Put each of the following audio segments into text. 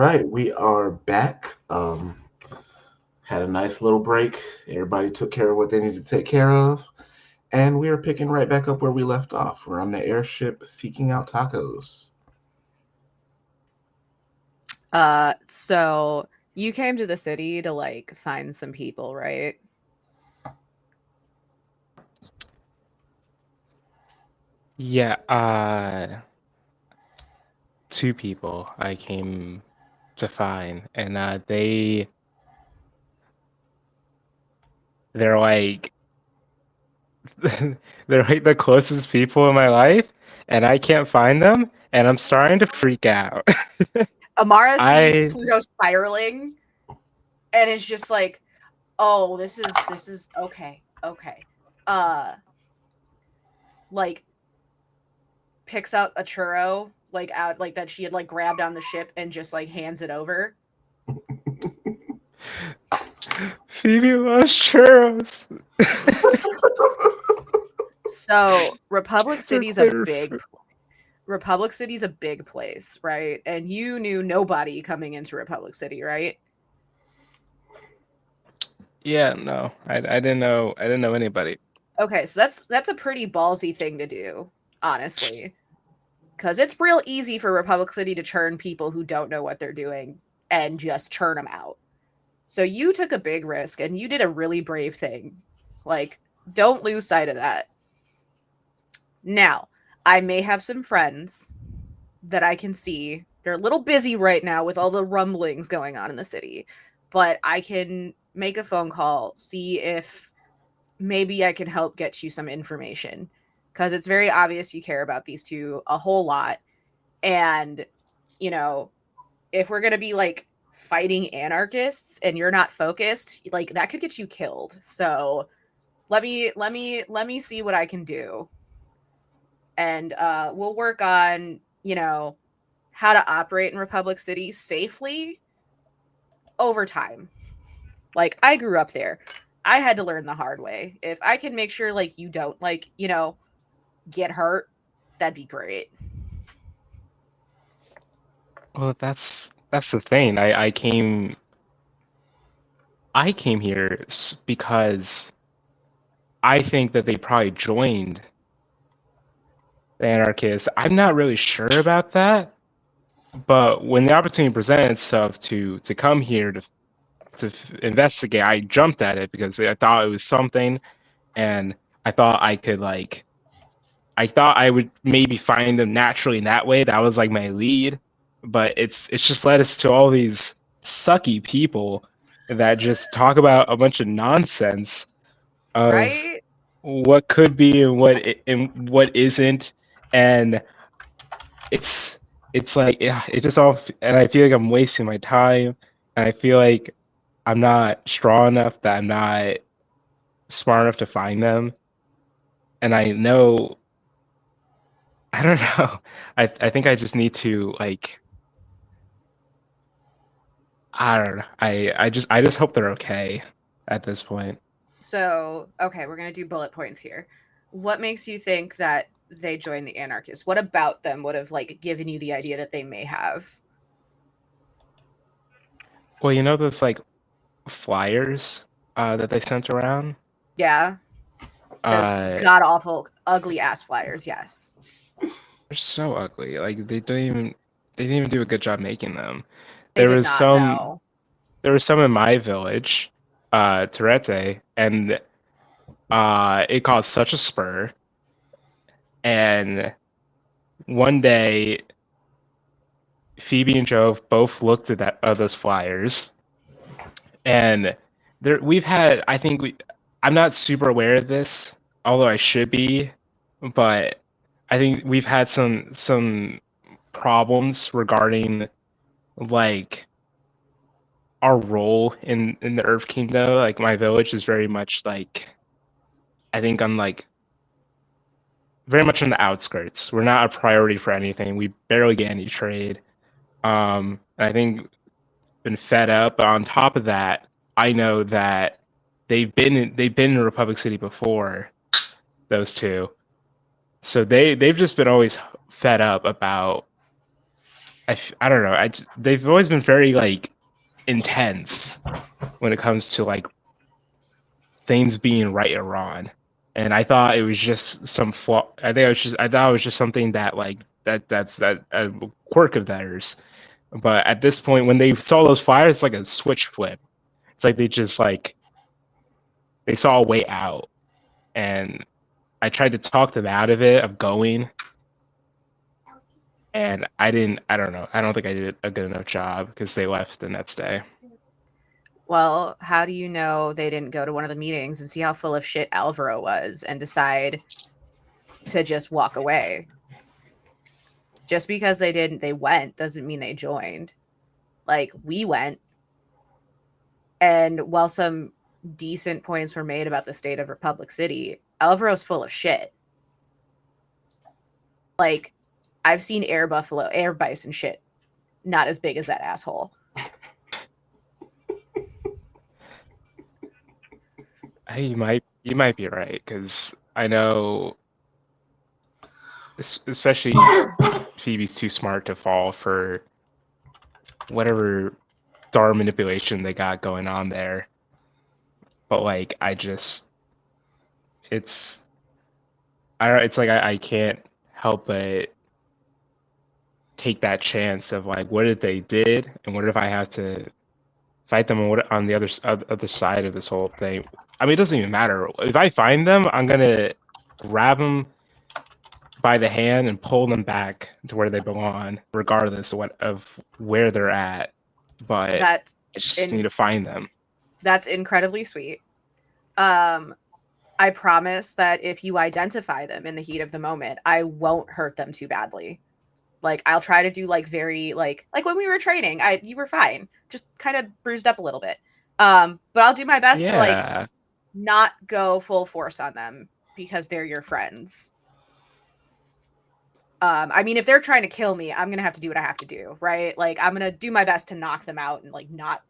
right, we are back. Had a nice little break. Everybody took care of what they needed to take care of, and we are picking right back up where we left off. We're on the airship seeking out tacos. So you came to the city to like find some people, right? Yeah, two people I came to find, and they're like they're like the closest people in my life, and I can't find them, and I'm starting to freak out. Amara sees I Pluto spiraling and is just like, "Oh, this is okay. Okay." Uh like picks up a churro like out like that she had like grabbed on the ship and just like hands it over. Phoebe loves churros. So, Republic They're City's a clear. Republic City's a big place, right? And you knew nobody coming into Republic City, right? Yeah, no, I didn't know. I didn't know anybody. Okay, so that's a pretty ballsy thing to do, honestly. Because it's real easy for Republic City to churn people who don't know what they're doing and just churn them out. So you took a big risk and you did a really brave thing. Like, don't lose sight of that. Now, I may have some friends that I can see. They're a little busy right now with all the rumblings going on in the city, but I can make a phone call, see if maybe I can help get you some information because it's very obvious you care about these two a whole lot. And, you know, if we're going to be like fighting anarchists and you're not focused, like that could get you killed. So let me see what I can do. And we'll work on, how to operate in Republic City safely over time. Like I grew up there. I had to learn the hard way. If I can make sure like you don't like, get hurt, that'd be great. Well, that's the thing. I came here because I think that they probably joined the anarchists. I'm not really sure about that, but when the opportunity presented itself to come here to investigate, I jumped at it because I thought it was something, and I thought I could like I thought I would maybe find them naturally in that way. That was like my lead, but it's just led us to all these sucky people that just talk about a bunch of nonsense of Right? what could be and what isn't, and it's it's like yeah, it just all and I feel like I'm wasting my time, and I feel like I'm not strong enough, that I'm not smart enough to find them, and I know I don't know. I think I just need to like I don't know. I just hope they're okay at this point. So, okay, we're going to do bullet points here. What makes you think that they joined the anarchists? What about them would have like given you the idea that they may have? Well, you know those like flyers that they sent around? Yeah, those Uh god awful ugly ass flyers, yes. they're so ugly. Like they didn't even do a good job making them. They There did was not some know. there was some in my village, Terete, and it caused such a spur, and one day Phoebe and Jove both looked at those flyers, and there we've had I think I'm not super aware of this, although I should be, but I think we've had some problems regarding like our role in the Earth Kingdom. Like my village is very much like I think I'm like very much on the outskirts. We're not a priority for anything. We barely get any trade. And I think been fed up. But on top of that, I know that they've been in Republic City before, those two. So they've just been always fed up about I don't know. They've always been very like intense when it comes to like things being right or wrong. And I thought it was just some flaw. I thought it was just something that like that's a quirk of theirs. But at this point, when they saw those fires, it's like a switch flip. It's like they just like they saw a way out, and I tried to talk them out of it of going, and I didn't. I don't know. I don't think I did a good enough job because they left the next day. Well, how do you know they didn't go to one of the meetings and see how full of shit Alvaro was and decide to just walk away? Just because they went doesn't mean they joined. Like, we went, and while some decent points were made about the state of Republic City, Alvaro's full of shit. Like, I've seen air bison shit, not as big as that asshole. You might be right, because I know, especially Phoebe's too smart to fall for whatever star manipulation they got going on there. But like, it's like I can't help but take that chance of like, what if they did, and what if I have to fight them on the other side of this whole thing? I mean, it doesn't even matter. If I find them, I'm gonna grab them by the hand and pull them back to where they belong, regardless of where they're at. But I just need to find them. That's incredibly sweet. I promise that if you identify them in the heat of the moment, I won't hurt them too badly. Like, I'll try to do like very like when we were training, you were fine, just kind of bruised up a little bit. But I'll do my best to like not go full force on them because they're your friends. I mean, if they're trying to kill me, I'm gonna have to do what I have to do, right? Like, I'm gonna do my best to knock them out and like not,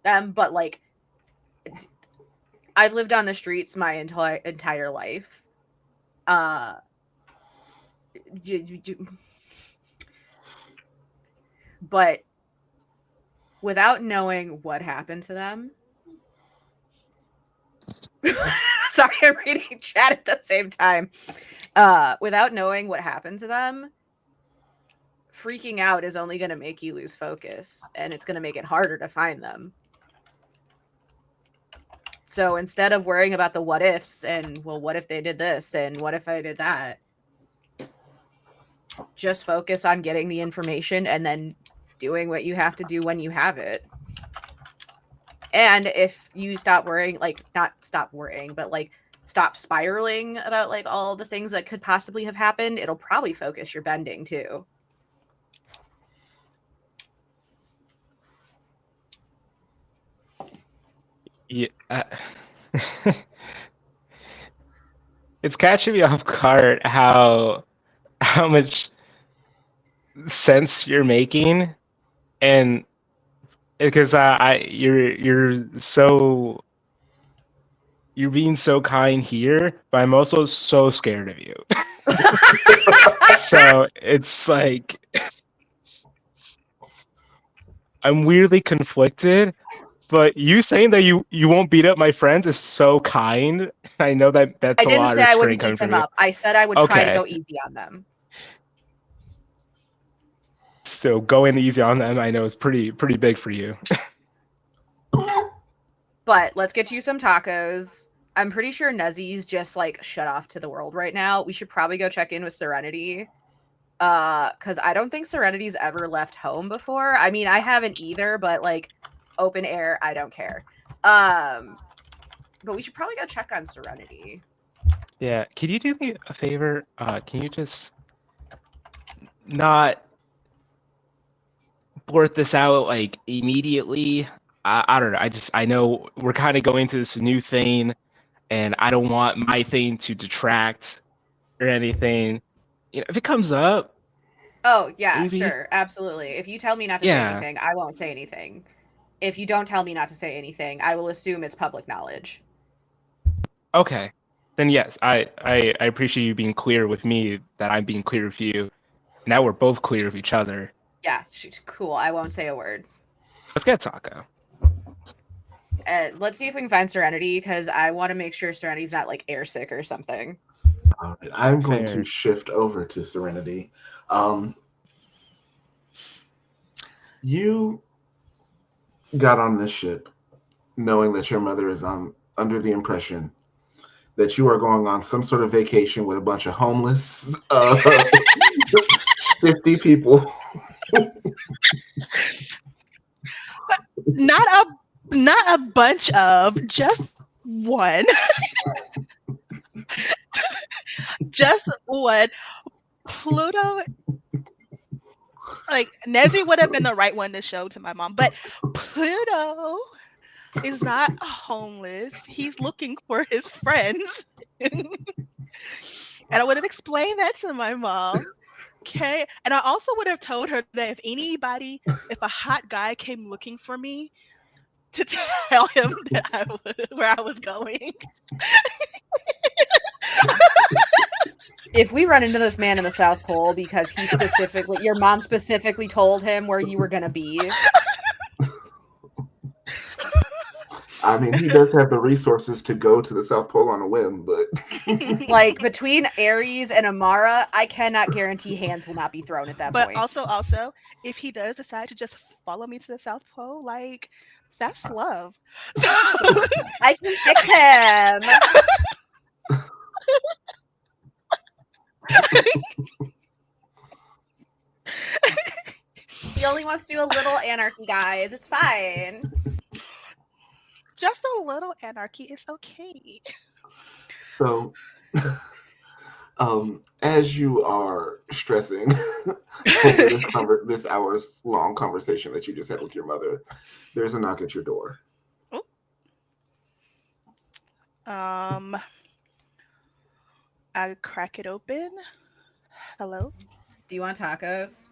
them, but like, I've lived on the streets my entire life. But without knowing what happened to them, sorry, I'm reading chat at the same time. Without knowing what happened to them, freaking out is only going to make you lose focus, and it's going to make it harder to find them. So instead of worrying about the what ifs and, well, what if they did this and what if I did that, just focus on getting the information and then doing what you have to do when you have it. And if you stop worrying, like, not stop worrying, but like stop spiraling about like all the things that could possibly have happened, it'll probably focus your bending too. Yeah. It's catching me off guard how much sense you're making, and because you're being so kind here, but I'm also so scared of you. So it's like I'm weirdly conflicted, but you saying that you won't beat up my friends is so kind. I know that's I a didn't lot of say I wouldn't restraint coming beat them from you. up. I said I would try to go easy on them. So going easy on them, I know, is pretty big for you. But let's get you some tacos. I'm pretty sure Nezzy's just like shut off to the world right now. We should probably go check in with Serenity. Because I don't think Serenity's ever left home before. I mean, I haven't either, but like open air, I don't care. But we should probably go check on Serenity. Yeah, can you do me a favor? Can you just not blurt this out like immediately? I don't know. I know we're kind of going to this new thing, and I don't want my thing to detract or anything. If it comes up. Oh yeah, maybe. Sure, absolutely. If you tell me not to say anything, I won't say anything. If you don't tell me not to say anything, I will assume it's public knowledge. Okay, then yes, I appreciate you being clear with me that I'm being clear with you. Now we're both clear with each other. Yeah, she's cool. I won't say a word. Let's get a taco. Let's see if we can find Serenity, because I want to make sure Serenity's not like airsick or something. All right, I'm going to Fair. shift over to Serenity. You got on this ship knowing that your mother is under the impression that you are going on some sort of vacation with a bunch of homeless, 50 people. Not a bunch of, just one. Just one. Pluto, like Nezzy would have been the right one to show to my mom, but Pluto is not homeless. He's looking for his friends. And I would have explained that to my mom. Okay. And I also would have told her that if a hot guy came looking for me, to tell him that where I was going. If we run into this man in the South Pole because your mom specifically told him where you were gonna be. I mean, he does have the resources to go to the South Pole on a whim, but like between Aries and Amara, I cannot guarantee hands will not be thrown at that But point. also, if he does decide to just follow me to the South Pole, like that's love. So I can fix him. He only wants to do a little anarchy, guys. It's fine. just a little anarchy is okay. so as you are stressing over this hours long conversation that you just had with your mother, there's a knock at your door. I crack it open. Hello. Do you want tacos?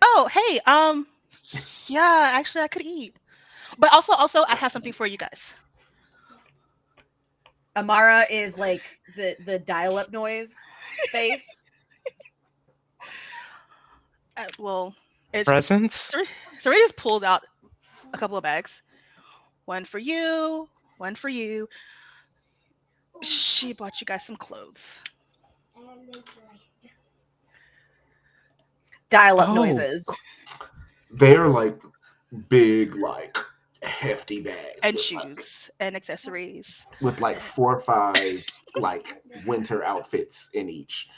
Oh, hey. Yeah. Actually, I could eat. But also, I have something for you guys. Amara is like the dial-up noise face. Well, it's Presents? Serena just pulled out a couple of bags. One for you. One for you. She bought you guys some clothes. Dial-up Oh. noises. They're like big, like hefty bags And with, shoes and accessories. with like 4 or 5 like winter outfits in each.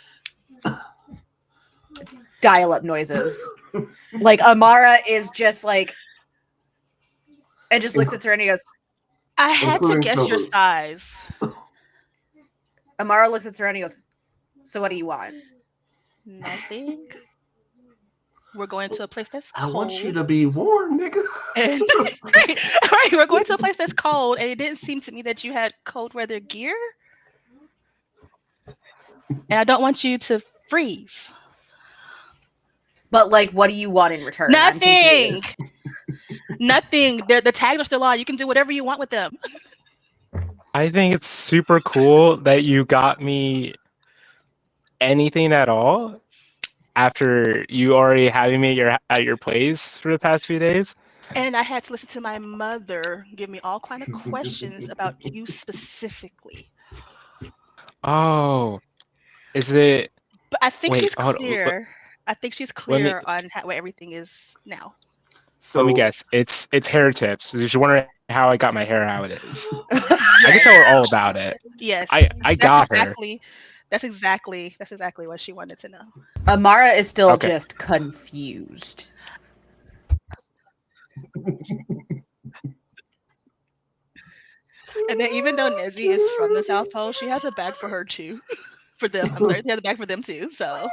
Dial-up noises. Like Amara is just like, and just looks at her and he goes. I had to Including guess snow your boots. size. Amara looks at her and he goes, "So what do you want?" Nothing. We're going to a place that's I cold. want you to be warm, nigga. And right, we're going to a place that's cold, and it didn't seem to me that you had cold weather gear. And I don't want you to freeze. But like, what do you want in return? Nothing. Nothing. The tags are still on. You can do whatever you want with them. I think it's super cool that you got me anything at all after you already having me at your place for the past few days. And I had to listen to my mother give me all kind of questions about you specifically. Oh, is it? But I think Wait, she's hold on. clear. I think she's Let me clear on what everything is now. So let me guess. It's hair tips. Did you wonder how I got my hair how it is? I can Yes. tell her all about it. Yes. I got her. That's exactly what she wanted to know. Amara is still Okay. just confused. And then even though Nezzy is from the South Pole, she has a bag for her too. For them. I'm sorry, she has a bag for them too. So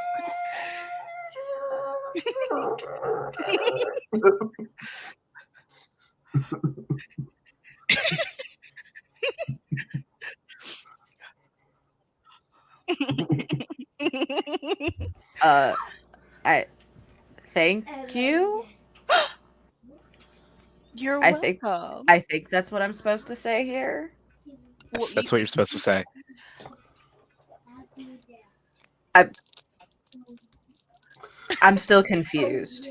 I thank you. You're I welcome. think that's what I'm supposed to say here. Yes, that's what you're supposed to say. I'm still confused.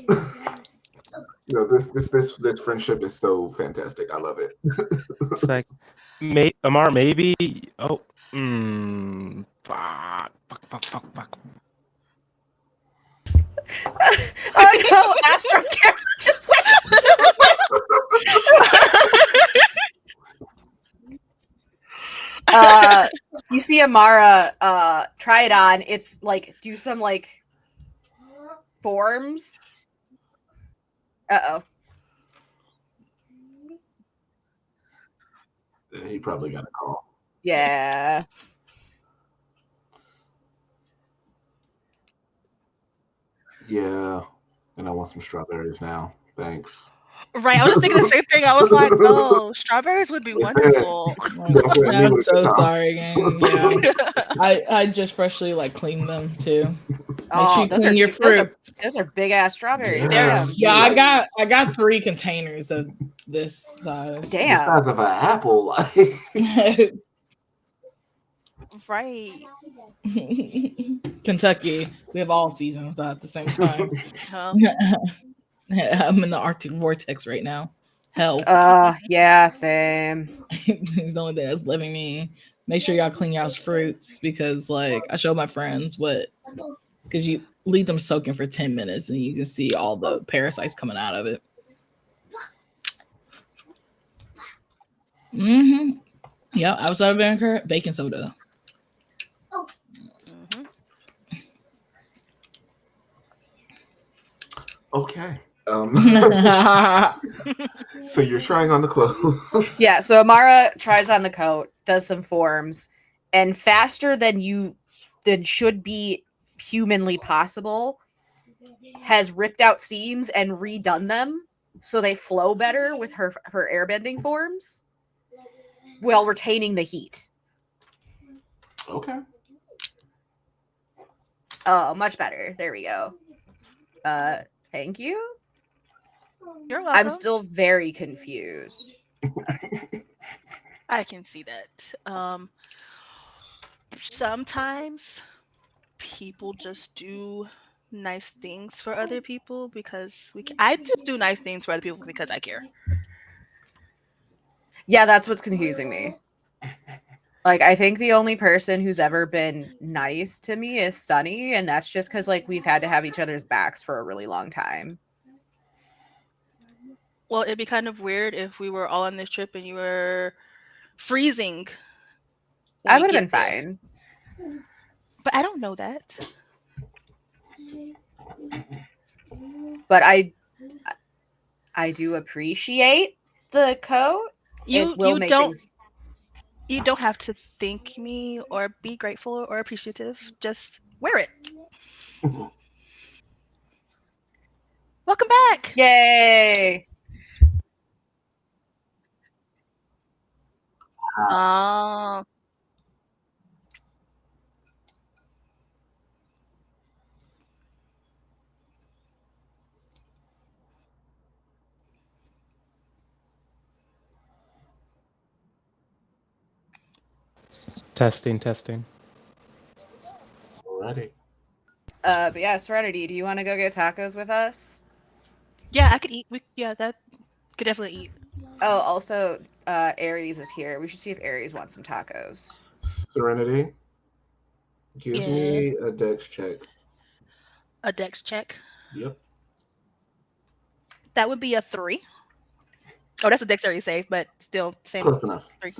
This friendship is so fantastic. I love it. It's like, Amar, maybe. Oh, fuck. Oh no, Astro's camera just went to the left. You see Amara try it on. It's like do some like forms. Uh-oh. He probably got a call. Yeah. Yeah. And I want some strawberries now. Thanks. Right. I was just thinking the same thing. I was like, oh, strawberries would be wonderful. Definitely I'm with so the top. sorry, gang. Yeah. I just freshly like cleaned them too. Oh, sure you clean your fruit. Those are big ass strawberries. Yeah. Damn. Yeah, I got 3 containers of this size. The Damn. size of an apple. Right. Kentucky, we have all seasons at the same time. Huh? I'm in the Arctic vortex right now. Hell. Yeah, same. He's the only thing that's living me. Make sure y'all clean y'all's fruits because, like, I showed my friends because you leave them soaking for 10 minutes and you can see all the parasites coming out of it. Mm-hmm. Yeah, outside of vinegar, baking soda. Mm-hmm. Okay. So you're trying on the clothes. Yeah, so Amara tries on the coat, does some forms, and faster than should be humanly possible, has ripped out seams and redone them so they flow better with her airbending forms while retaining the heat. Okay. Oh, much better. There we go. Thank you. You're welcome. I'm still very confused. I can see that. Sometimes people just do nice things for other people because I just do nice things for other people because I care. Yeah, that's what's confusing me. Like, I think the only person who's ever been nice to me is Sunny, and that's just because, like, we've had to have each other's backs for a really long time. Well, it'd be kind of weird if we were all on this trip and you were freezing. I would have been fine. But I don't know that. But I do appreciate the coat. It will make things. You don't have to thank me or be grateful or appreciative. Just wear it. Welcome back. Yay! Oh. Testing. Alrighty. But yeah, Serenity, do you want to go get tacos with us? Yeah, I could eat. That could definitely eat. Oh, also, Aries is here. We should see if Aries wants some tacos. Serenity, give me a dex check. A dex check? Yep. That would be a 3. Oh, that's a dexterity save, but still same. Close enough. 3.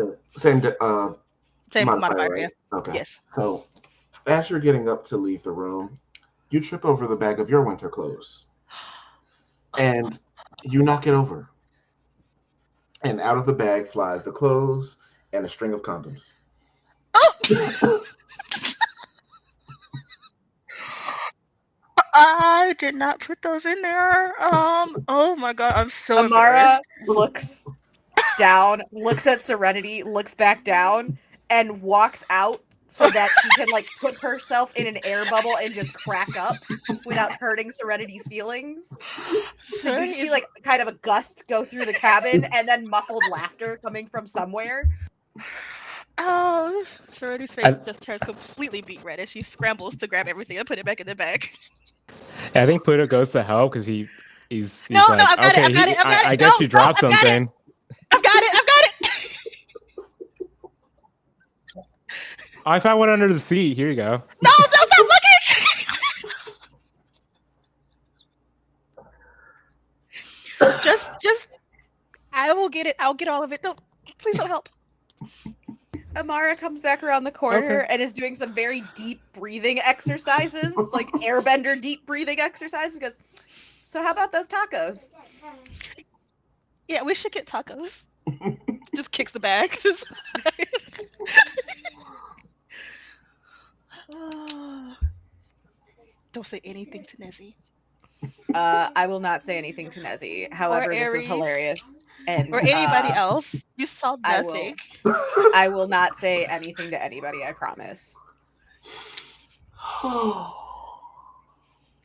Same Modifier, right? yeah. Okay. Yes. So, as you're getting up to leave the room, you trip over the bag of your winter clothes. And you knock it over. And out of the bag flies the clothes and a string of condoms. Oh! I did not put those in there. Oh my god, I'm so Amara embarrassed. looks down, looks at Serenity, looks back down, and walks out so that she can like put herself in an air bubble and just crack up without hurting Serenity's feelings. So you see like kind of a gust go through the cabin and then muffled laughter coming from somewhere. Oh, Serenity's face just turns completely beet red as she scrambles to grab everything and put it back in the bag. I think Pluto goes to help because he's No, like, I've got it. okay, I've got it. I've got it. I guess No, you dropped I've got it. something. I've got it. I've got it. I found one under the seat. Here you go. No, stop looking. Just, I will get it. I'll get all of it. No, please don't help. Amara comes back around the corner Okay. and is doing some very deep breathing exercises, like airbender deep breathing exercises. Goes, so how about those tacos? Yeah, we should get tacos. Just kicks the bag. Don't say anything to Nezzy. I will not say anything to Nezzy. However, this was Aries. hilarious. And Or anybody else. You saw I will. nothing. I will not say anything to anybody, I promise.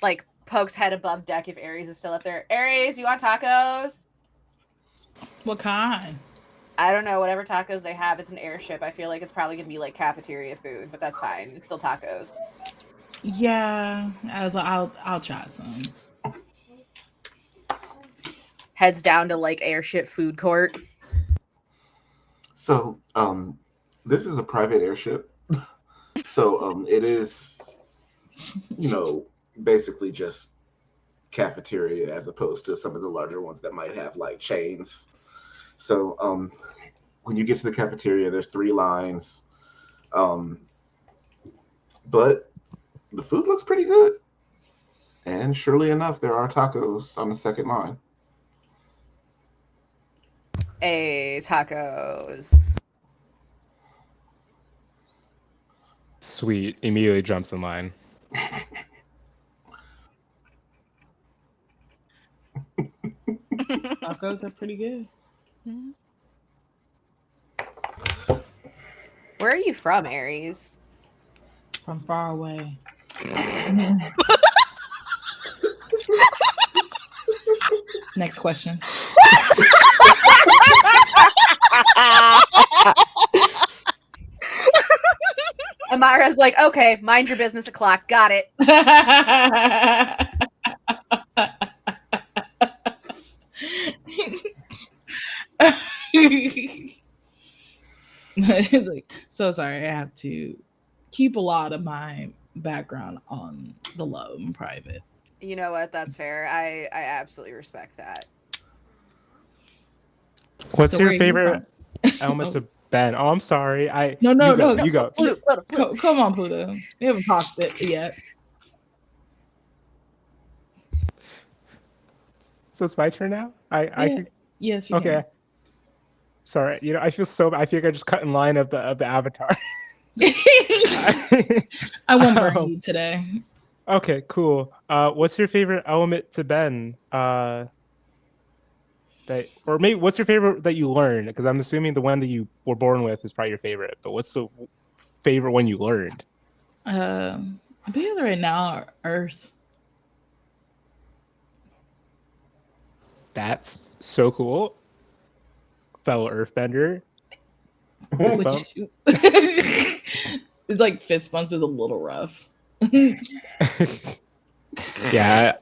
Like, pokes head above deck if Aries is still up there. Aries, you want tacos? What kind? I don't know. Whatever tacos they have, it's an airship. I feel like it's probably going to be like cafeteria food, but that's fine. It's still tacos. Yeah, I'll try some. Heads down to like airship food court. So, this is a private airship. So, it is, basically just cafeteria as opposed to some of the larger ones that might have like chains. So, when you get to the cafeteria, there's 3 lines. But the food looks pretty good. And surely enough, there are tacos on the second line. Tacos. Sweet. Immediately jumps in line. Tacos are pretty good. Where are you from, Aries? From far away. Next question. Amara's like, okay, mind your business o'clock. Got it. Like, so sorry, I have to keep a lot of my background on the low and private. You know what? That's fair. I absolutely respect that. What's So your where are you favorite from? element of Ben? Oh, I'm sorry. No, You go. Pluto. Come on, Pluto. We haven't talked it yet. So it's my turn now? Yes, you Okay. can. Sorry. I feel like I just cut in line of the avatar. I won't burn you today. Okay, cool. What's your favorite element to Ben? What's your favorite that you learned? Because I'm assuming the one that you were born with is probably your favorite. But what's the favorite one you learned? I believe right now Earth. That's so cool. Fellow Earthbender. Fist bump. It's like fist bumps, but it's a little rough. Yeah,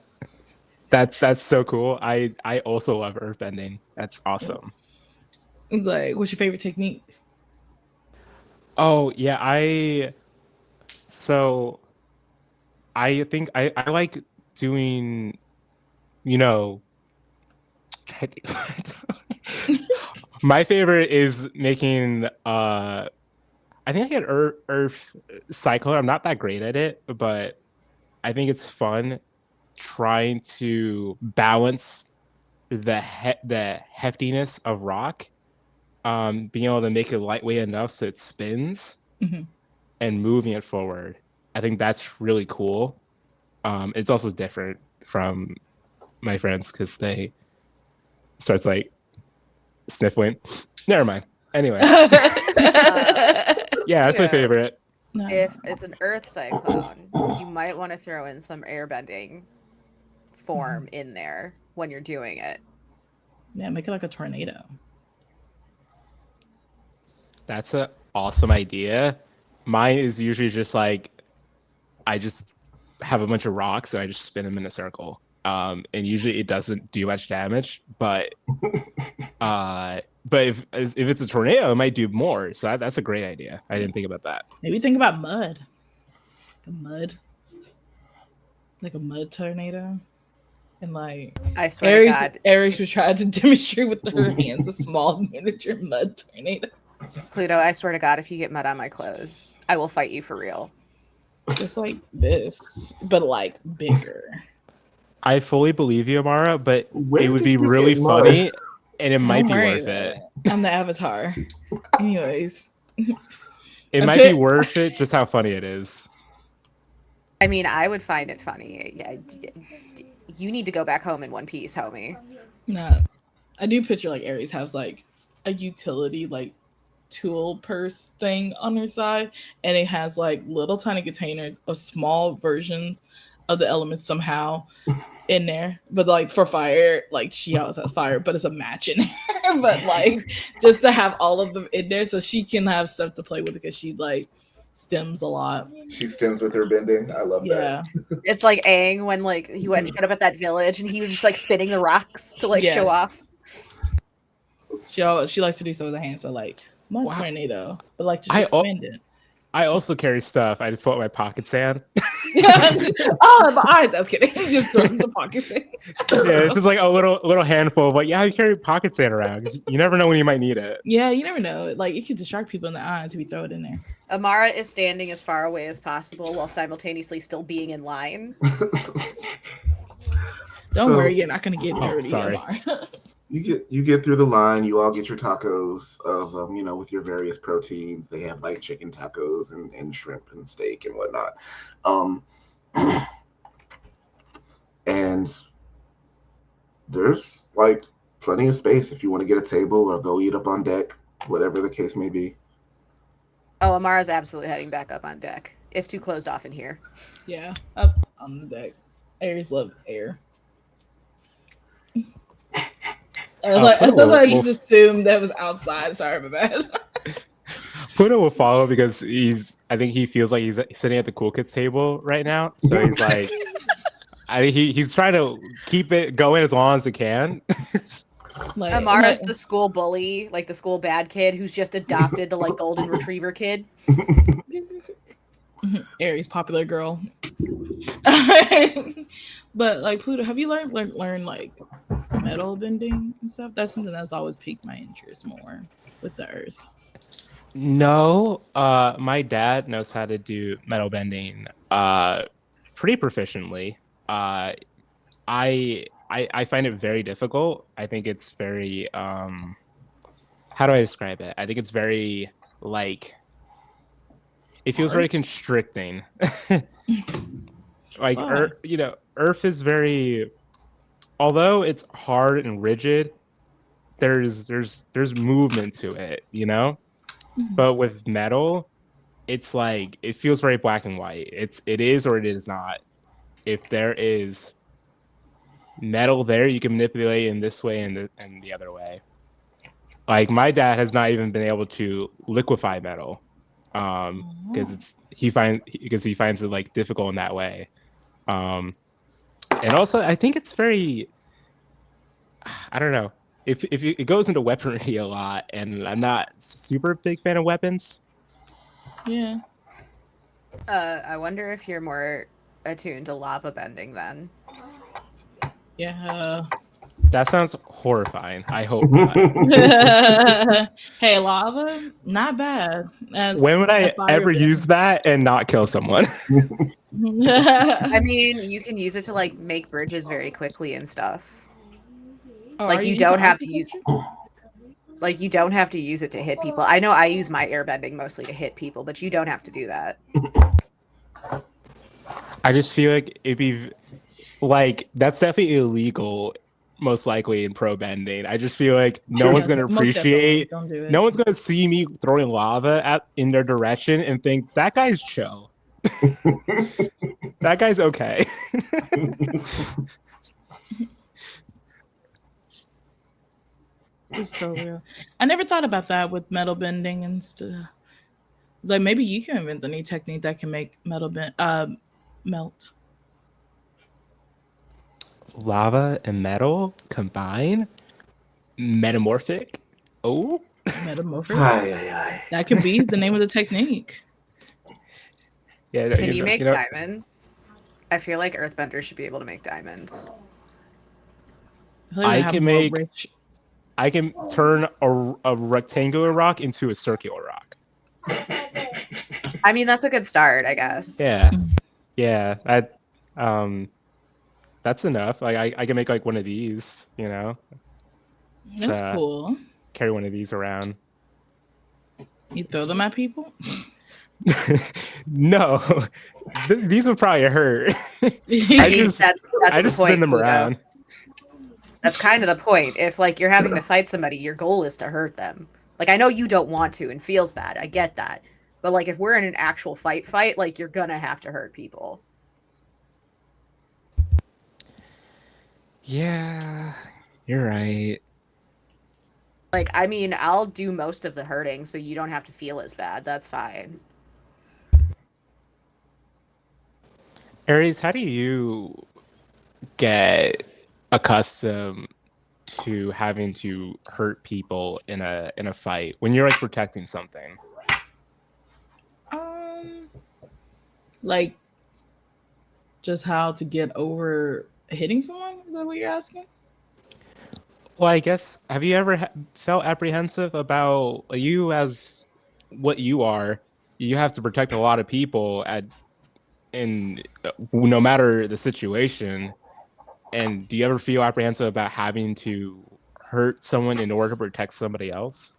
that's so cool. I also love earthbending. That's awesome. It's like, what's your favorite technique? Oh yeah, I think I like doing, my favorite is making I think I get Earth Cyclone. I'm not that great at it, but I think it's fun trying to balance the heftiness of rock, being able to make it lightweight enough so it spins, and moving it forward. I think that's really cool. It's also different from my friends because they starts like sniffling. Never mind. Anyway. Yeah, that's my favorite. If it's an earth cyclone, you might want to throw in some airbending form in there when you're doing it. Yeah, make it like a tornado. That's an awesome idea. Mine is usually just like I just have a bunch of rocks and I just spin them in a circle. And usually it doesn't do much damage, but if it's a tornado, it might do more. So that's a great idea. I didn't think about that. Maybe think about mud. Like a mud tornado. And like I swear to God, Aries was trying to demonstrate with her hands a small miniature mud tornado. Pluto, I swear to God, if you get mud on my clothes, I will fight you for real. Just like this, but like bigger. I fully believe you, Amara, but Where it would did be you really get mud? funny, and it might Don't be worry worth about it. I'm the avatar. Anyways. It might be worth it just how funny it is. I mean, I would find it funny. Yeah, you need to go back home in one piece, homie. Nah, I do picture like Aries has like a utility like tool purse thing on her side, and it has like little tiny containers of small versions of the elements somehow in there. But like for fire, like she always has fire, but it's a match in there. But like just to have all of them in there so she can have stuff to play with because she like stems a lot. She stems with her bending. I love Yeah. It's like Aang when like he went and showed up at that village and he was just like spinning the rocks to like show Yes. off. She likes to do so with her hands, so like mud tornado, but like to I expand it. I also carry stuff. I just put it in my pocket sand. Oh, my eye. That's kidding. Just throw it in the pockets. Yeah, it's just like a little handful. But yeah, you carry pocket sand around because you never know when you might need it. Yeah, you never know. Like it could distract people in the eyes if you throw it in there. Amara is standing as far away as possible while simultaneously still being in line. Don't worry, you're not gonna get dirty. Sorry. You get through the line. You all get your tacos of with your various proteins. They have like chicken tacos and shrimp and steak and whatnot. And there's like plenty of space if you want to get a table or go eat up on deck, whatever the case may be. Oh, Amara's absolutely heading back up on deck. It's too closed off in here. Yeah, up on the deck. Aries love air. I just assumed that was outside. Sorry, my bad. Pluto will follow because I think he feels like he's sitting at the cool kids table right now. So he's like, he's trying to keep it going as long as it can. Like, Amara's the school bully, like the school bad kid who's just adopted the like golden retriever kid. Aries, popular girl. But like Pluto, have you learned like metal bending and stuff? That's something that's always piqued my interest more with the earth. No, my dad knows how to do metal bending pretty proficiently. I find it very difficult. I think it's very how do I describe it? I think it's very like it feels very constricting. Like Earth is very, although it's hard and rigid, there's movement to it, Mm-hmm. But with metal, it's like it feels very black and white. It is or it is not. If there is metal there, you can manipulate it in this way and the other way. Like my dad has not even been able to liquefy metal, because he finds it like difficult in that way. And also I think it's very, I don't know, if it goes into weaponry a lot, and I'm not super big fan of weapons. Yeah. I wonder if you're more attuned to lava bending then. Yeah. That sounds horrifying. I hope not. Hey, lava, not bad. When would I ever use that and not kill someone? I mean, you can use it to like make bridges very quickly and stuff. Like you don't have to use it to hit people. I know I use my airbending mostly to hit people, but you don't have to do that. I just feel like it'd be like that's definitely illegal, most likely in pro bending. I just feel like no one's gonna appreciate. No one's gonna see me throwing lava in their direction and think that guy's chill. That guy's okay. It's so real. I never thought about that with metal bending and stuff. Like maybe you can invent the new technique that can make metal melt. lava and metal combine? Metamorphic? Oh? Metamorphic. Ay, ay, ay. That could be the name of the technique. Yeah, Can you make diamonds? I feel like earthbenders should be able to make diamonds. I can turn a rectangular rock into a circular rock. I mean, that's a good start, I guess. Yeah. That's enough. Like I can make like one of these, you know. That's cool. Carry one of these around. You throw them at people? No, these would probably hurt. I just spin them around. That's kind of the point. If like you're having to fight somebody, your goal is to hurt them. Like I know you don't want to and feels bad. I get that. But like if we're in an actual fight, like you're gonna have to hurt people. Yeah, you're right. Like, I mean, I'll do most of the hurting so you don't have to feel as bad. That's fine. Aries, how do you get accustomed to having to hurt people in a fight when you're like protecting something? Like just how to get over hitting someone? Is that what you're asking? Well, I guess, have you ever felt apprehensive about you as what you are? You have to protect a lot of people no matter the situation. And do you ever feel apprehensive about having to hurt someone in order to protect somebody else?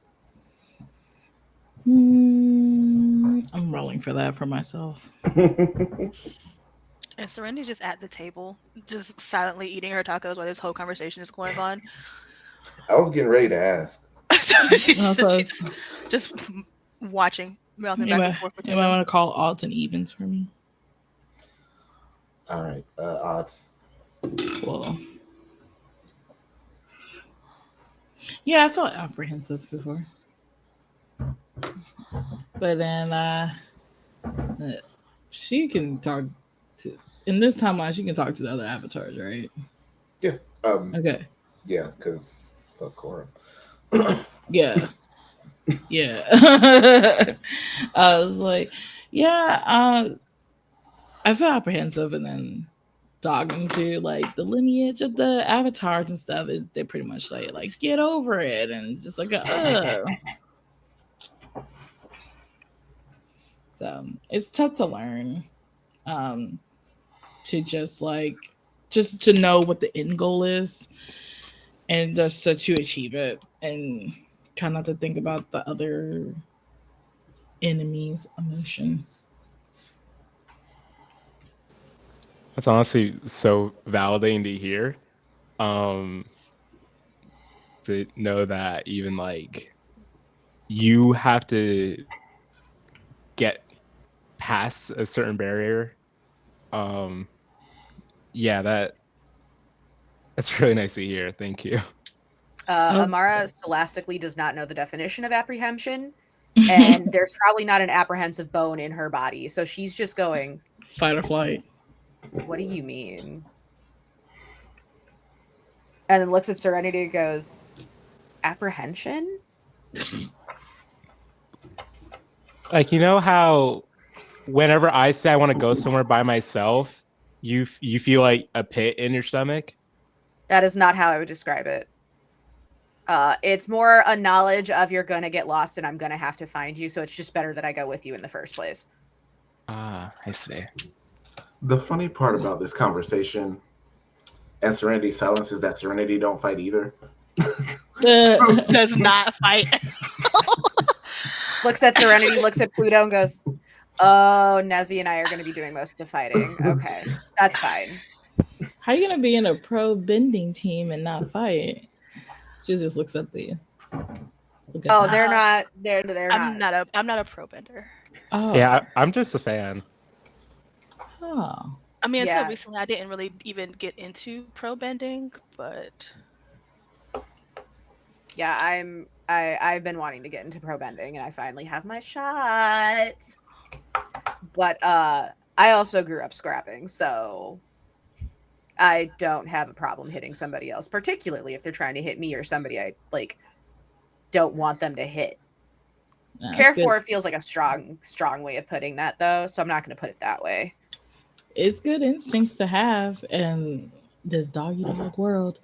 I'm rolling for that for myself. And Serendity's just at the table, just silently eating her tacos while this whole conversation is going on. I was getting ready to ask. she's just watching, mouthing back and forth. You might want to call odds and evens for me. All right, odds. Well, yeah, I felt apprehensive before, but then she can talk to in this timeline. She can talk to the other avatars, right? Yeah. Okay. Yeah, because fuck Cora. Yeah. Yeah. I was like, yeah. I felt apprehensive, and then talking to like the lineage of the avatars and stuff is they pretty much say like get over it and just like so it's tough to learn to just to know what the end goal is and just to achieve it and try not to think about the other enemy's emotion. That's honestly so validating to hear. To know that even like you have to get past a certain barrier. Yeah, that's really nice to hear. Thank you. Amara scholastically does not know the definition of apprehension, and there's probably not an apprehensive bone in her body, so she's just going fight or flight. What do you mean? And then looks at Serenity and goes, apprehension? Like, you know how whenever I say I want to go somewhere by myself, you feel like a pit in your stomach? That is not how I would describe it. It's more a knowledge of you're going to get lost and I'm going to have to find you, so it's just better that I go with you in the first place. Ah, I see. The funny part about this conversation and Serenity's silence is that Serenity don't fight either. Does not fight. Looks at Serenity, looks at Pluto, and goes, oh, Nezzy and I are going to be doing most of the fighting. Okay, that's fine. How are you going to be in a pro bending team and not fight? She just looks at the... they're not. They're I'm not. I'm not a pro bender. Oh. Yeah, I'm just a fan. Oh. I mean, until recently, I didn't really even get into pro bending, but yeah, I've been wanting to get into pro bending, and I finally have my shot. But I also grew up scrapping, so I don't have a problem hitting somebody else, particularly if they're trying to hit me or somebody I like don't want them to hit. Nah, Care it's good. for feels like a strong way of putting that though, so I'm not going to put it that way. It's good instincts to have in this doggy dog world.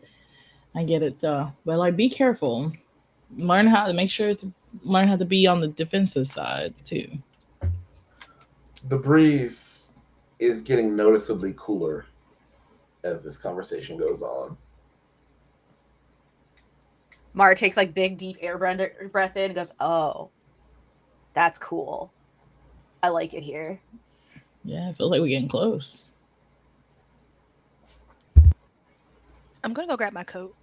I get it, but like, be careful. Learn how to make sure to learn how to be on the defensive side too. The breeze is getting noticeably cooler as this conversation goes on. Mara takes like big deep breath in and goes, "Oh, that's cool. I like it here." Yeah, I feel like we're getting close. I'm gonna go grab my coat.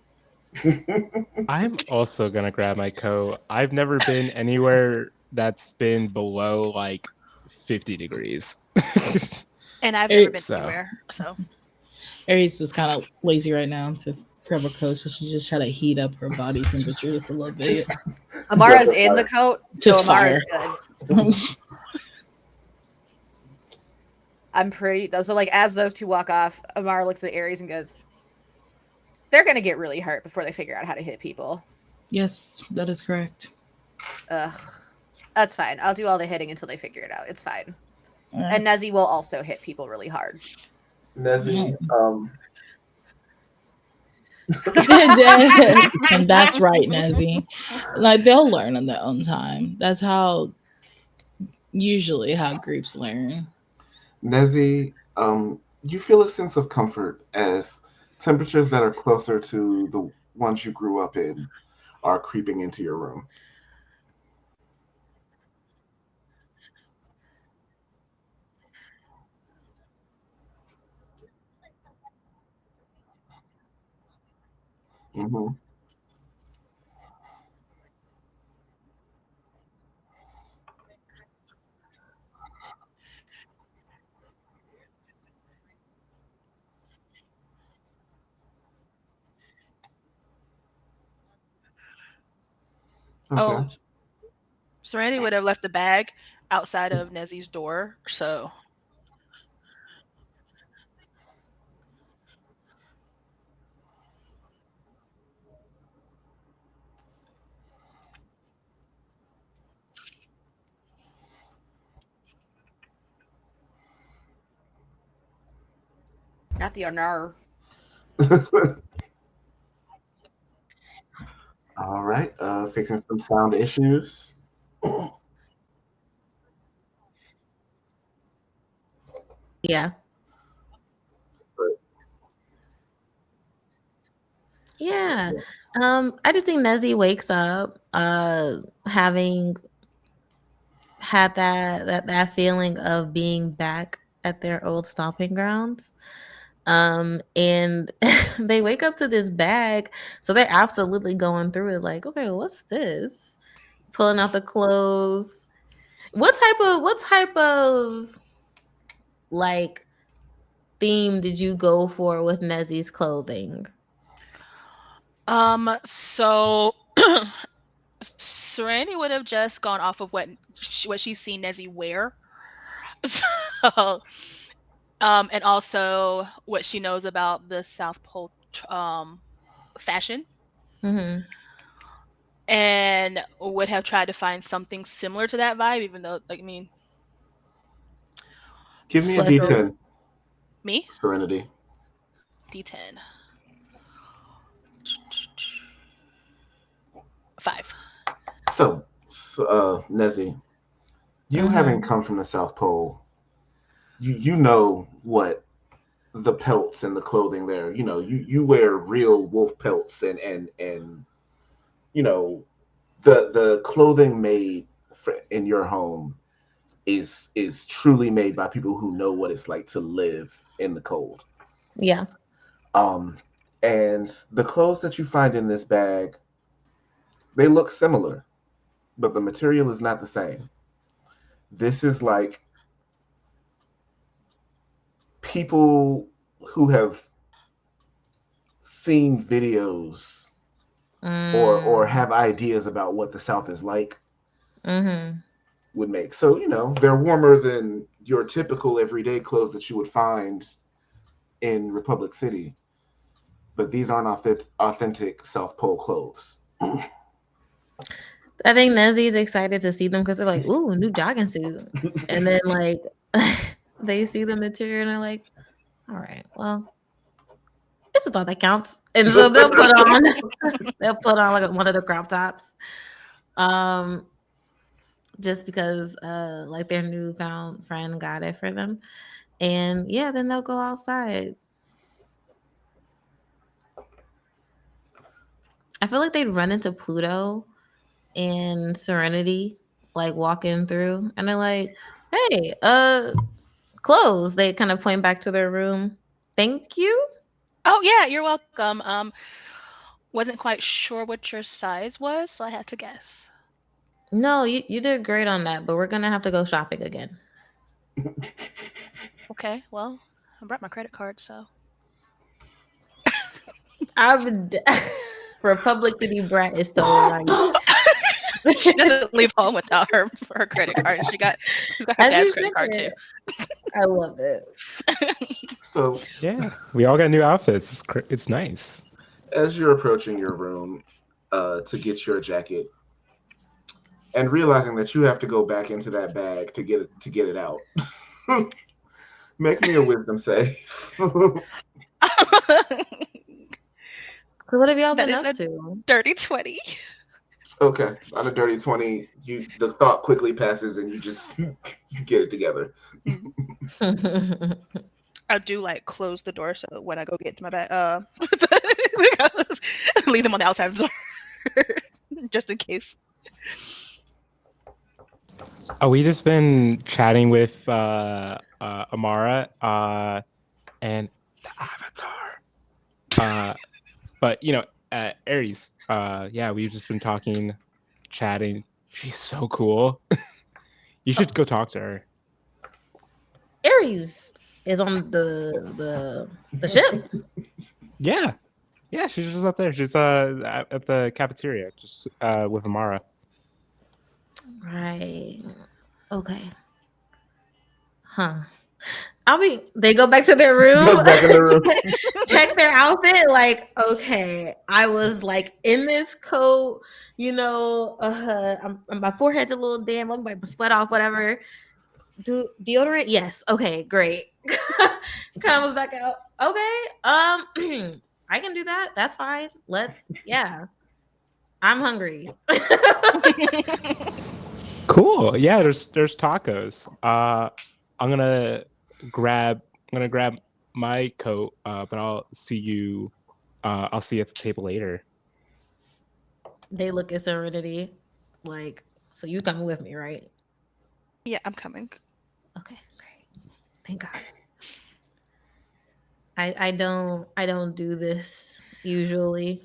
I'm also gonna grab my coat. I've never been anywhere that's been below like 50 degrees. And I've Hey, never been so- anywhere, so Aries is kind of lazy right now to grab her coat, so she just try to heat up her body temperature just a little bit. Amara's in the coat, so Just Amara's fire. good. I'm pretty. So like as those two walk off, Amara looks at Aries and goes, "They're gonna get really hurt before they figure out how to hit people." Yes, that is correct. Ugh, that's fine. I'll do all the hitting until they figure it out. It's fine. Yeah. And Nezzy will also hit people really hard. Nezzy, And that's right, Nezzy. Like, they'll learn on their own time. That's how usually how groups learn. Nezzy, you feel a sense of comfort as temperatures that are closer to the ones you grew up in are creeping into your room. Hmm. Okay. oh, Serenity would have left the bag outside of Nezzy's door, so Not the honor. All right. Fixing some sound issues. Yeah. Yeah. I just think Nezzy wakes up having had that feeling of being back at their old stomping grounds. And they wake up to this bag, so they're absolutely going through it like, okay, what's this? Pulling out the clothes. What type of like theme did you go for with Nezzy's clothing? so Serenity would have just gone off of what she's seen Nezzy wear. So, and also what she knows about the South Pole fashion, Mm-hmm. and would have tried to find something similar to that vibe, even though, like, I mean, Give me a Flush. D10, me Serenity. D10 5. So, Nezzy, you having come from the South Pole, you know what the pelts and the clothing there. You know, you wear real wolf pelts and you know the clothing made in your home is truly made by people who know what it's like to live in the cold. Yeah. Um, and the clothes that you find in this bag, they look similar, but the material is not the same. This is like people who have seen videos or have ideas about what the South is like Mm-hmm. would make. So, you know, they're warmer than your typical everyday clothes that you would find in Republic City, but these aren't authentic South Pole clothes. I think Nezzy's excited to see them because they're like, ooh, new jogging suit. And then like they see the material and they're like, all right, well, this is all that counts. And so they'll put on like one of the crop tops. Just because like their newfound friend got it for them. And yeah, then they'll go outside. I feel like they'd run into Pluto and Serenity, like walking through, and they're like, hey, clothes. They kind of point back to their room. Thank you. Oh yeah, you're welcome. Wasn't quite sure what your size was, so I had to guess. No, you did great on that, but we're gonna have to go shopping again. Okay, well, I brought my credit card, so. Republic City Brat is so right. She doesn't leave home without her credit card. She's got her As dad's you credit card too. said, I love it. So Yeah, we all got new outfits. It's nice. as you're approaching your room to get your jacket, and realizing that you have to go back into that bag to get it out, make me a wisdom save. So what have y'all That been is up a to? dirty 20. Okay, on a dirty 20, the thought quickly passes and you just get it together. I do like close the door so when I go get to my bag, leave them on the outside of the door just in case. We just been chatting with Amara and the Avatar. But you know, Aries. Yeah, we've just been talking, chatting. She's so cool. You should go talk to her. Aries is on the ship. Yeah, she's just up there. She's at the cafeteria, just with Amara. Right. Okay. Huh. They go back to their room, Goes back in the room. check their outfit. Like, okay, I was like in this coat, my forehead's a little damp. I'm like, my sweat off, whatever. Do deodorant? Yes. Okay, great. Comes back out. Okay. I can do that. That's fine. Yeah. I'm hungry. Cool. Yeah, there's tacos. I'm gonna grab my coat, but I'll see you at the table later. They look at Serenity like, so you coming with me, right? Yeah, I'm coming. Okay, great. Thank God. I don't do this usually.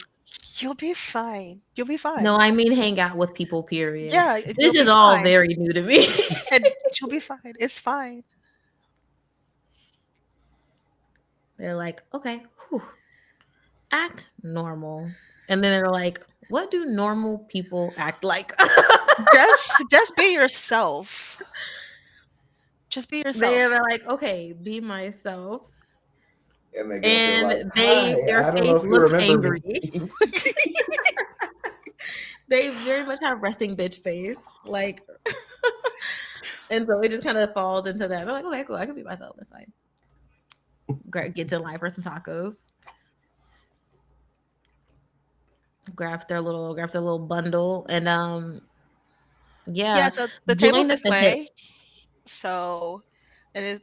You'll be fine. You'll be fine. No, I mean hang out with people, period. Yeah, This you'll is be all fine. very new to me. And you'll be fine. It's fine. They're like, okay, whew, act normal. And then they're like, what do normal people act like? Just be yourself. Just be yourself. They're like, okay, be myself. And they get up there And like, "Hi, their I don't face know if you looks remember angry. me." They very much have resting bitch face. Like, and so it just kind of falls into that. They're like, okay, cool, I can be myself. That's fine. Gets in line for some tacos. Grab their little bundle and Yeah, so the table's this way. So, and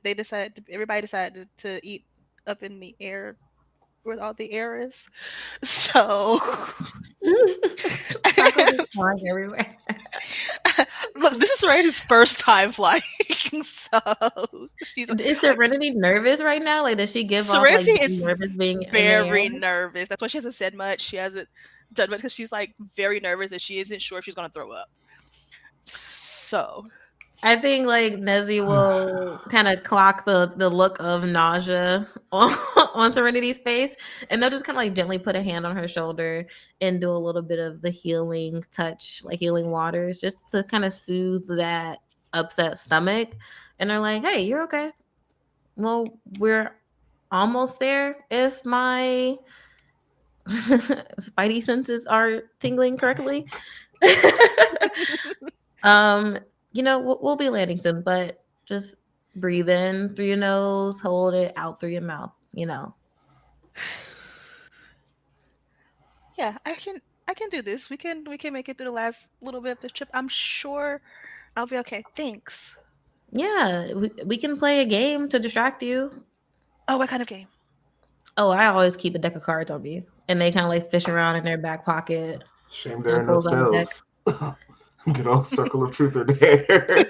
everybody decided to eat up in the air where all the air is. So, tacos are flying everywhere. look, this is Serenity's first time flying. So she's Is Serenity nervous right now? Like, does she give Serenity off like is nervous being very in the air? nervous. That's why she hasn't said much. She hasn't done much because she's like very nervous that she isn't sure if she's gonna throw up. So I think like Nezzy will kind of clock the look of nausea on Serenity's face, and they'll just kind of like gently put a hand on her shoulder and do a little bit of the healing touch, like healing waters, just to kind of soothe that upset stomach. And they're like, "Hey, you're okay. Well, we're almost there if my spidey senses are tingling correctly. We'll be landing soon, but just breathe in through your nose, hold it out through your mouth. Yeah, I can do this. We can make it through the last little bit of the trip. I'm sure I'll be okay. Thanks. Yeah, we can play a game to distract you. Oh, what kind of game? Oh, I always keep a deck of cards on me, and they kind of like fish around in their back pocket. Shame there are And no pulls out a deck. spells. Good old circle of truth or dare.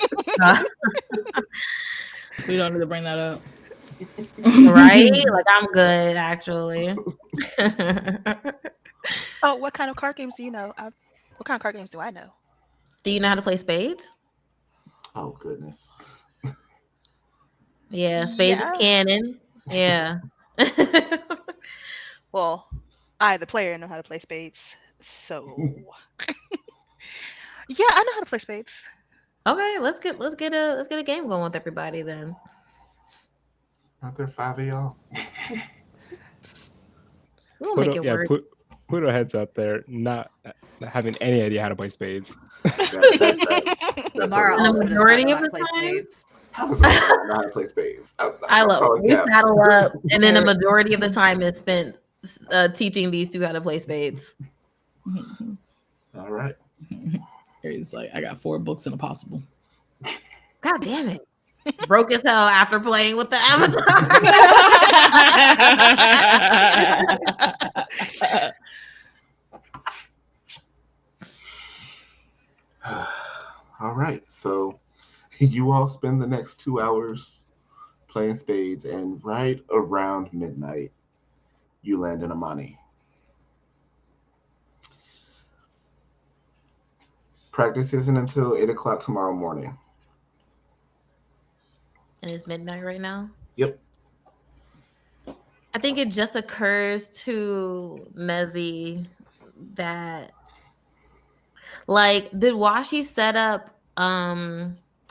We don't need to bring that up. Right? Like I'm good actually. Oh, what kind of card games do you know? What kind of card games do I know? Do you know how to play spades? Oh goodness. Yeah, spades is Yeah. canon. Yeah. Well, I, the player, know how to play spades. So, yeah, I know how to play spades. Okay, let's get a game going with everybody then. Aren't there 5 of y'all? We'll make it work. Pluto heads out there not having any idea how to play spades. Amara And the also does not majority know of how to the play time? spades. How does Amara not know how to play spades? I love calling we cap. saddle up, and then the majority of the time is spent teaching these two how to play spades. All right. He's like, I got 4 books and a possible. God damn it. Broke as hell after playing with the avatar. All right. So you all spend the next 2 hours playing spades, and right around midnight, you land in Amani. Practice isn't until 8 o'clock tomorrow morning. And it's midnight right now. Yep. I think it just occurs to Nezzy that, like, did Washi set up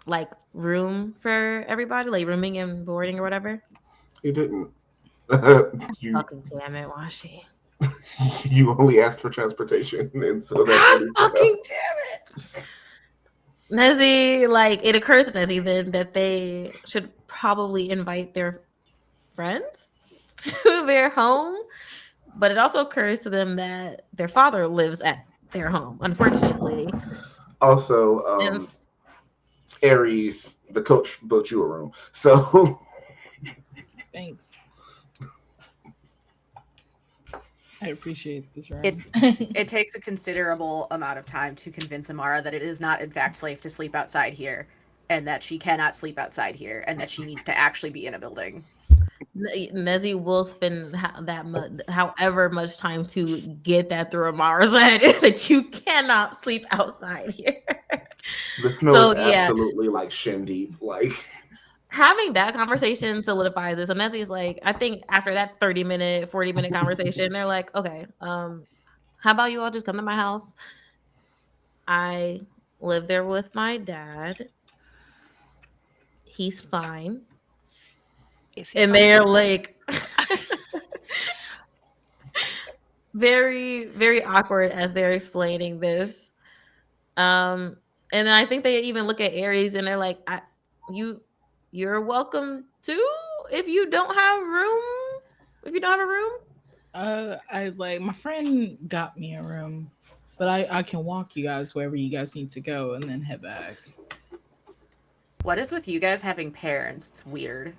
like room for everybody, like rooming and boarding or whatever? He didn't. you Fucking damn it, Washi. you only asked for transportation, and so that's what he fucking damn it. Nezzy, like, it occurs to Nezzy then that they should probably invite their friends to their home, but it also occurs to them that their father lives at their home, unfortunately. Also, Aries, the coach, booked you a room, so Thanks. I appreciate this room. It takes a considerable amount of time to convince Amara that it is not in fact safe to sleep outside here, and that she cannot sleep outside here, and that she needs to actually be in a building. Nezzy will spend however much time to get that through Amara's head that you cannot sleep outside here. the snow is absolutely like shin deep. Like having that conversation solidifies it. So Nezzy's like, I think after that 30-minute, 40-minute conversation, they're like, okay, how about you all just come to my house? I live there with my dad. He's fine. And they're like very, very awkward as they're explaining this. And then I think they even look at Aries and they're like, you're welcome too if you don't have room. If you don't have a room. I like my friend got me a room, but I can walk you guys wherever you guys need to go and then head back. What is with you guys having parents? It's weird.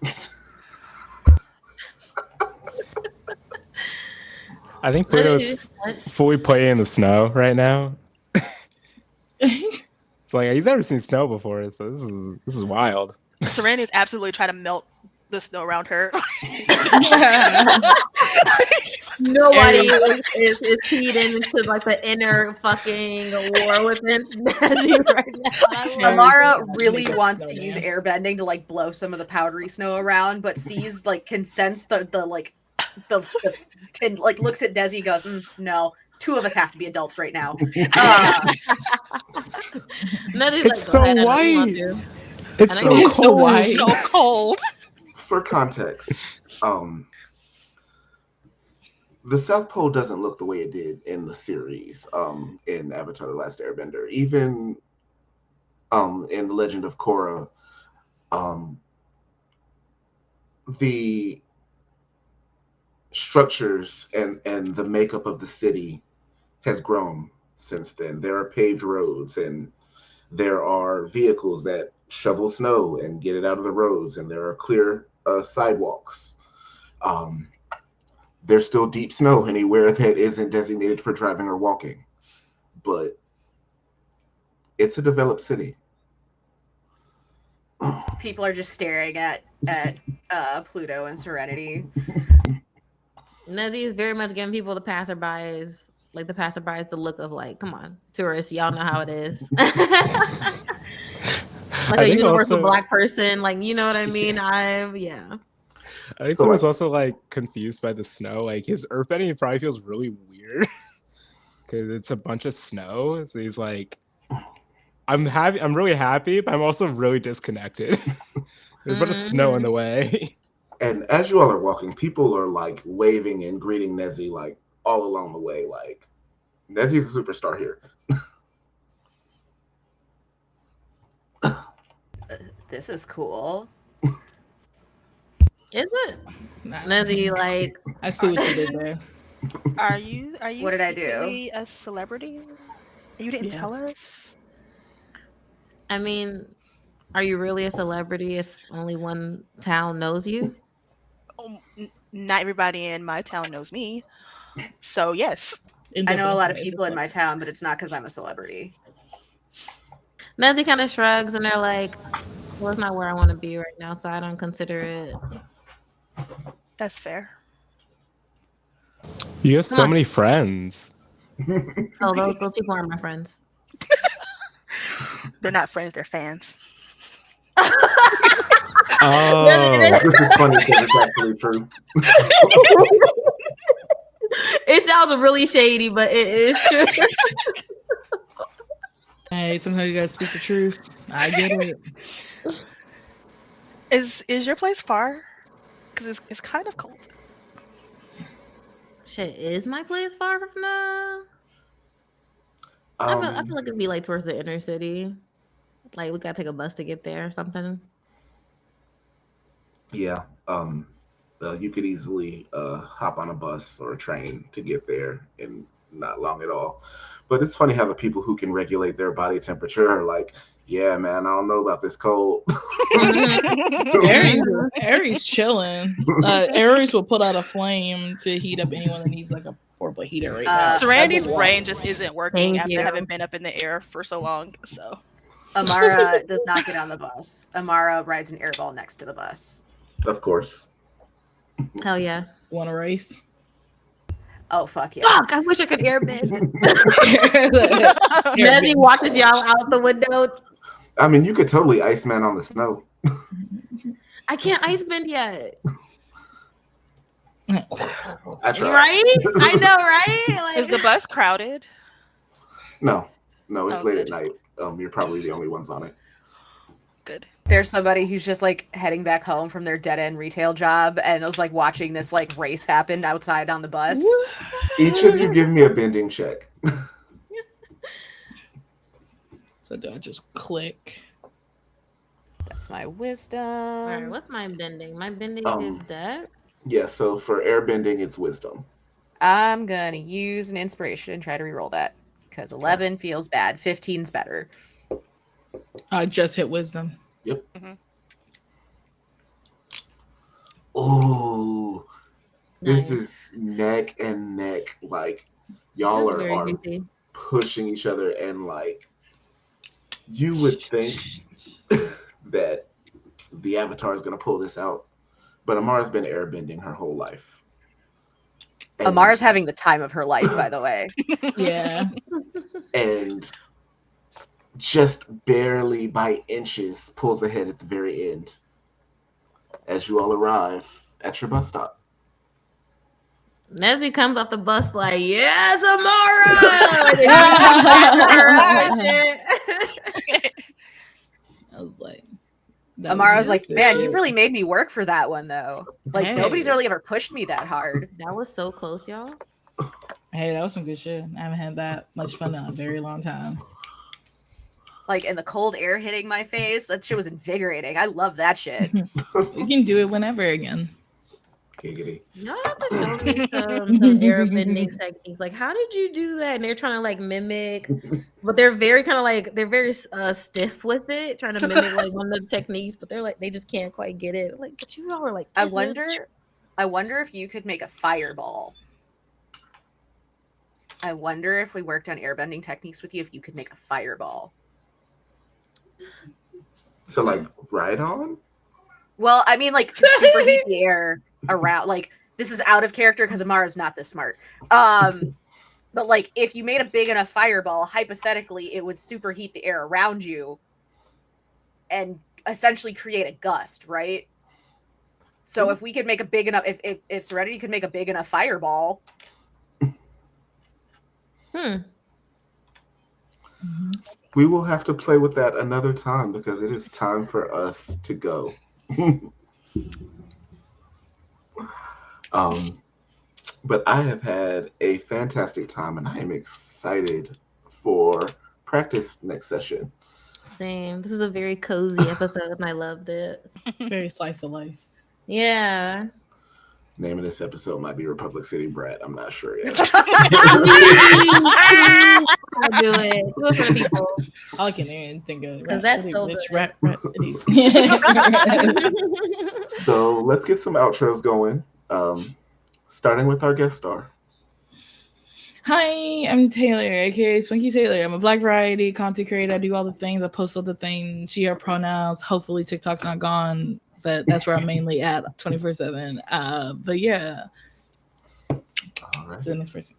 I think Pluto's fully playing in the snow right now. It's like he's never seen snow before, so this is wild. Serenity is absolutely trying to melt the snow around her. Nobody is keyed into like the inner fucking war within Nezzy right now. Amara really wants to use airbending to like blow some of the powdery snow around, but sees like can sense the can like looks at Desi, goes, no, 2 of us have to be adults right now. It's so white. It's so cold. So cold. For context, the South Pole doesn't look the way it did in the series, in Avatar: The Last Airbender. Even in The Legend of Korra, um, the structures and the makeup of the city has grown since then. There are paved roads, and there are vehicles that shovel snow and get it out of the roads, and there are clear sidewalks. Um, there's still deep snow anywhere that isn't designated for driving or walking, but it's a developed city. People are just staring at Pluto and Serenity. Nezzy is very much giving people the passerbys the look of like, come on, tourists, y'all know how it is. Like I a think universal also- black person, like, you know what I mean? I think So, he was like- also like confused by the snow. Like his earthbending probably feels really weird because it's a bunch of snow. So he's like, I'm really happy, but I'm also really disconnected. There's a bunch of snow in the way. And as you all are walking, people are like waving and greeting Nezzy like all along the way. Like, Nezzy's a superstar here. This is cool. Is it? Nah, Nezzy, like, I see what you did there. Are you What did I do? secretly a celebrity? You didn't tell Yes. us? I mean, are you really a celebrity if only one town knows you? Not everybody in my town knows me. So yes. I know a lot of people in my town, but it's not because I'm a celebrity. Nezzy kind of shrugs and they're like, well, it's not where I want to be right now, so I don't consider it. That's fair. You have so on. many friends. Oh, those people aren't my friends. They're not friends, they're fans. Oh, This is funny because it's actually true. It sounds really shady, but it is true. Hey, sometimes you gotta speak the truth. I get it. Is your place far? Because it's kind of cold. Shit, is my place far from the? I feel like it'd be like towards the inner city. Like we gotta take a bus to get there or something. Yeah. You could easily hop on a bus or a train to get there in not long at all. But it's funny how the people who can regulate their body temperature are like, yeah, man, I don't know about this cold. Aries chilling. Aries will put out a flame to heat up anyone that needs like a portable heater right now. Serenity's brain just isn't working Thank after you. having been up in the air for so long. So Amara does not get on the bus. Amara rides an airball next to the bus. Of course. Hell yeah. Want to race? Oh, fuck yeah. Fuck! I wish I could airbend. Nezzy watches y'all out the window. I mean, you could totally Iceman on the snow. I can't ice bend yet. I tried. Right? I know, right? is the bus crowded? No, it's Oh, late good. at night. You're probably the only ones on it. Good. There's somebody who's just like heading back home from their dead end retail job and was like watching this like race happen outside on the bus. Each of you give me a bending check. So do I just click? That's my wisdom. All right, what's my bending? My bending is dex. Yeah, so for airbending, it's wisdom. I'm gonna use an inspiration and try to reroll that because 11 feels bad. 15's better. I just hit wisdom. Yep. Mhm. Oh, this Nice. is neck and neck. Like, This y'all is are very juicy. pushing each other, and like, you would think that the Avatar is going to pull this out, but Amara's been airbending her whole life. And- Amara's having the time of her life, by the way. Yeah. and just barely by inches pulls ahead at the very end as you all arrive at your bus stop. Nezzy comes off the bus like, yes, Amara! I was like, That Amara's like, good. man, you really made me work for that one though. Like Hey. nobody's really ever pushed me that hard. That was so close, y'all. Hey, that was some good shit. I haven't had that much fun in a very long time. Like, and the cold air hitting my face, that shit was invigorating. I love that shit. We can do it whenever again. Giggity. Y'all have to show me some airbending techniques. Like, how did you do that? And they're trying to like mimic, but they're very kind of like they're very stiff with it, trying to mimic like one of the techniques, but they're like they just can't quite get it. Like, but you all are like, I wonder if you could make a fireball. I wonder if we worked on airbending techniques with you, if you could make a fireball. So like right on? Well, I mean, like superheat the air around. Like this is out of character because Amara's not this smart. But like if you made a big enough fireball, hypothetically, it would superheat the air around you and essentially create a gust, right? So if we could make a big enough, if Serenity could make a big enough fireball. We will have to play with that another time because it is time for us to go. But I have had a fantastic time and I am excited for practice next session. Same. This is a very cozy episode and I loved it. Very slice of life. Yeah. Name of this episode might be Republic City Brat. I'm not sure yet. I'll do it. Do it for the people. All I can even think of. That's City, so rich good. Rat City. So let's get some outros going. Starting with our guest star. Hi, I'm Taylor, aka Swinky Taylor. I'm a Black variety content creator. I do all the things. I post all the things. She, her pronouns. Hopefully TikTok's not gone, but that's where I'm mainly at 24/7. But yeah. All right. To the next person.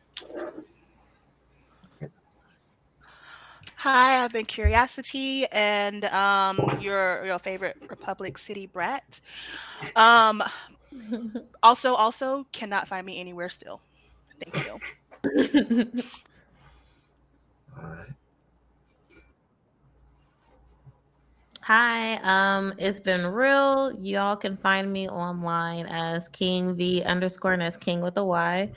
Hi, I've been Curiosity, and your favorite Republic City Brat. Also cannot find me anywhere still. Thank you. All right. Hi, it's been real. Y'all can find me online as King V _ and as King with a Y.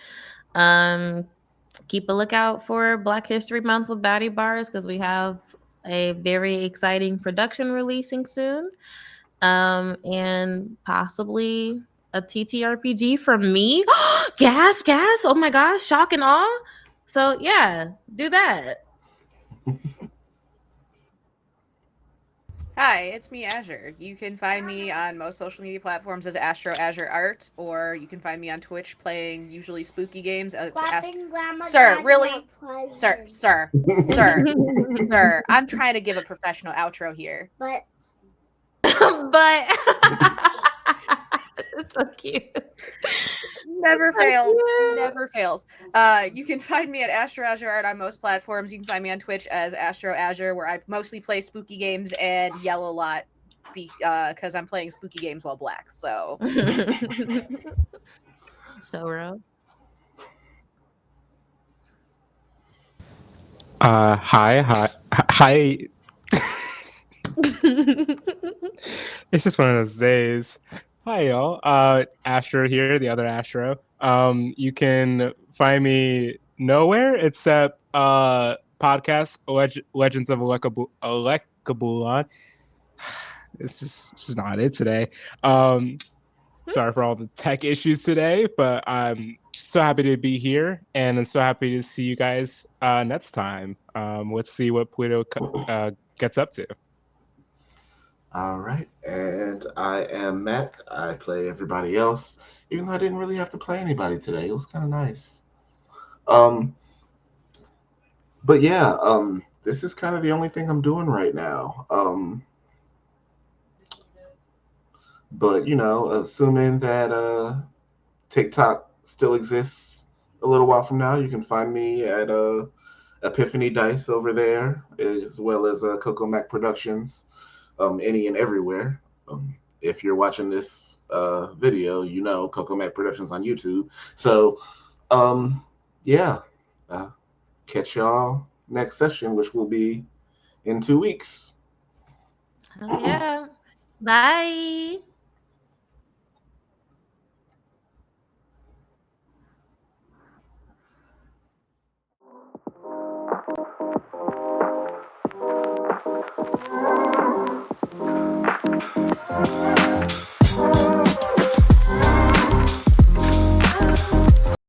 Keep a lookout for Black History Month with Baddie Bars because we have a very exciting production releasing soon. And possibly a TTRPG from me. Gas. Oh my gosh, shock and awe. So yeah, do that. Hi, it's me, Azure. You can find me on most social media platforms as Astro Azure Art, or you can find me on Twitch playing usually spooky games. Sir, really? Sir. I'm trying to give a professional outro here. But it's so cute. Never fails. You can find me at Astro Azure Art on most platforms. You can find me on Twitch as Astro Azure, where I mostly play spooky games and yell a lot because I'm playing spooky games while black. So, so real. Hi. It's just one of those days. Hi, y'all. Astro here, the other Astro. You can find me nowhere except podcast Legends of Alekabulon. It's just not it today. Sorry for all the tech issues today, but I'm so happy to be here, and I'm so happy to see you guys next time. Let's see what Pluto gets up to. All right. And I am Mac. I play everybody else, even though I didn't really have to play anybody today. It was kind of nice. But yeah, this is kind of the only thing I'm doing right now. But, assuming that TikTok still exists a little while from now, you can find me at Epiphany Dice over there, as well as Coco Mac Productions, any and everywhere. If you're watching this video, Coco Mac Productions on YouTube. So, yeah, catch y'all next session, which will be in 2 weeks. Oh, yeah. Bye.